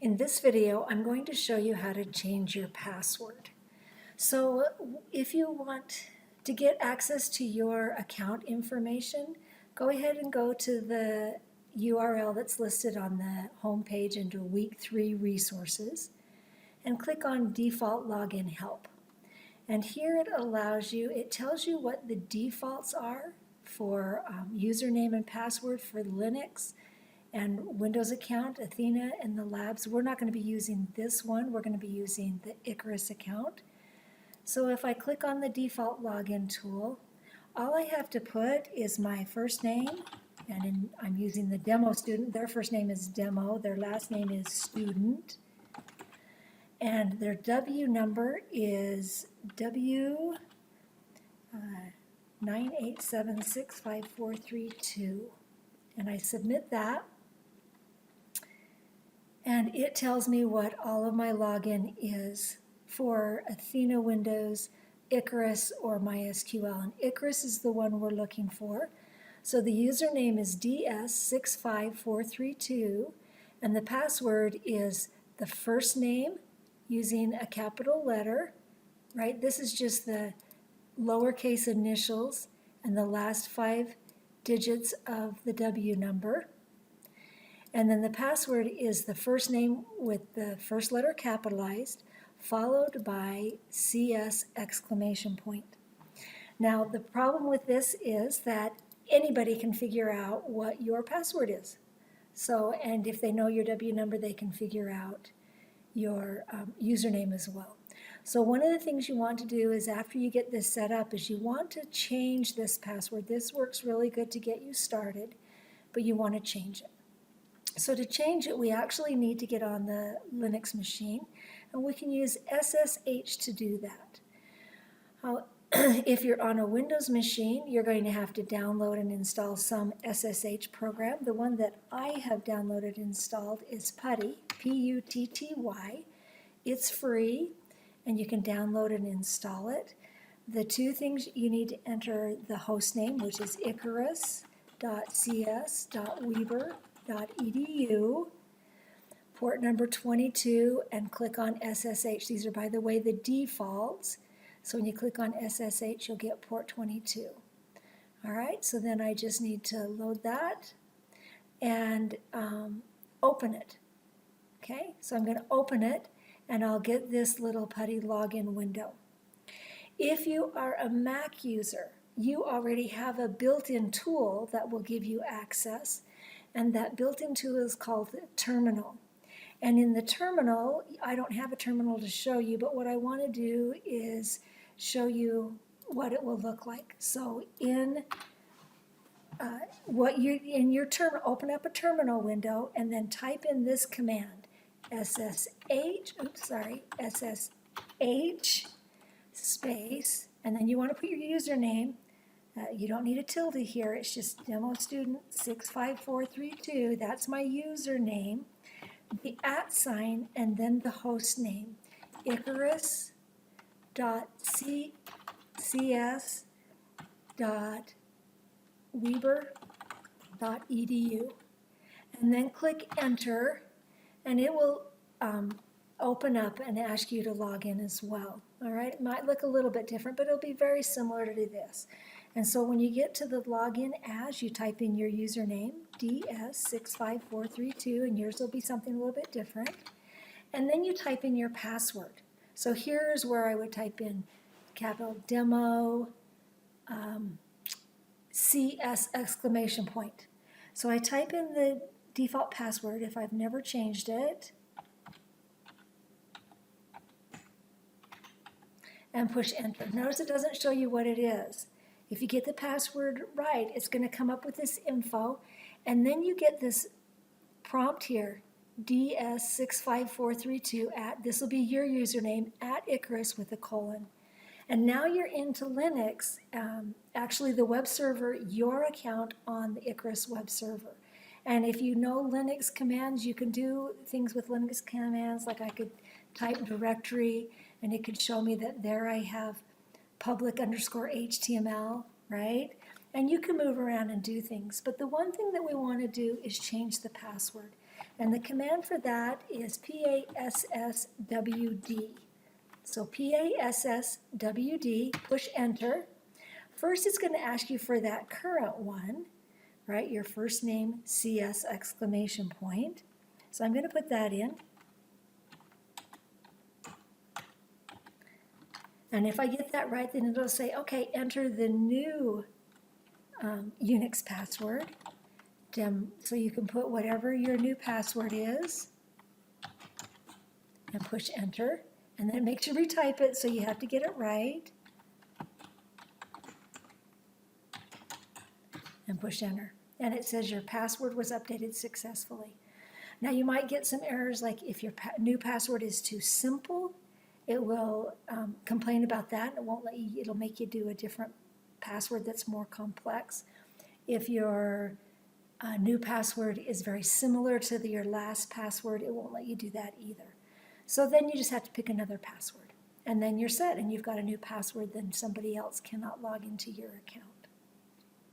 In this video, I'm going to show you how to change your password. So if you want to get access to your account information, go ahead and go to the URL that's listed on the home page under Week 3 Resources and click on Default Login Help. And here it tells you what the defaults are for username and password for Linux and Windows account, Athena, and the labs. We're not going to be using this one. We're going to be using the Icarus account. So if I click on the default login tool, all I have to put is my first name, and I'm using the demo student. Their first name is Demo. Their last name is Student. And their W number is W 987654332. And I submit that. And it tells me what all of my login is for Athena, Windows, Icarus, or MySQL. And Icarus is the one we're looking for. So the username is DS65432, and the password is the first name using a capital letter, right? This is just the lowercase initials and the last 5 digits of the W number. And then the password is the first name with the first letter capitalized, followed by CS exclamation point. Now, the problem with this is that anybody can figure out what your password is. So, and if they know your W number, they can figure out your username as well. So one of the things you want to do is after you get this set up is you want to change this password. This works really good to get you started, but you want to change it. So to change it, we actually need to get on the Linux machine, and we can use SSH to do that. If you're on a Windows machine, you're going to have to download and install some SSH program. The one that I have downloaded and installed is Putty, P-U-T-T-Y. It's free, and you can download and install it. The two things you need to enter the host name, which is icarus.cs.weber.edu, port number 22, and click on SSH. These are, by the way, the defaults. So when you click on SSH, you'll get port 22. All right, so then I just need to load that and open it. Okay, so I'm going to open it, and I'll get this little Putty login window. If you are a Mac user, you already have a built-in tool that will give you access, and that built-in tool is called the terminal. And in the terminal, I don't have a terminal to show you, but what I want to do is show you what it will look like. So in your terminal, open up a terminal window and then type in this command, SSH space, and then you want to put your username. You don't need a tilde here, it's just demo student 65432. That's my username. The @sign, and then the host name, icarus.cs.weber.edu, and then click enter, and it will open up and ask you to log in as well. All right, it might look a little bit different, but it'll be very similar to this. And so when you get to the login as, you type in your username, DS65432, and yours will be something a little bit different. And then you type in your password. So here's where I would type in capital demo, CS exclamation point. So I type in the default password if I've never changed it, and push enter. Notice it doesn't show you what it is. If you get the password right, it's going to come up with this info, and then you get this prompt here, DS65432 this will be your username, @Icarus with a colon. And now you're into Linux, actually the web server, your account on the Icarus web server. And if you know Linux commands, you can do things with Linux commands, like I could type directory, and it could show me that there I have public_HTML, right? And you can move around and do things. But the one thing that we want to do is change the password. And the command for that is PASSWD. So PASSWD, push enter. First, it's going to ask you for that current one, right? Your first name, CS exclamation point. So I'm going to put that in. And if I get that right, then it'll say, okay, enter the new Unix password. So you can put whatever your new password is and push enter. And then it makes you retype it, so you have to get it right. And push enter. And it says your password was updated successfully. Now you might get some errors, like if your new password is too simple, it will complain about that. It won't let you, it'll make you do a different password that's more complex. If your new password is very similar to your last password, it won't let you do that either. So then you just have to pick another password. And then you're set, and you've got a new password, then somebody else cannot log into your account.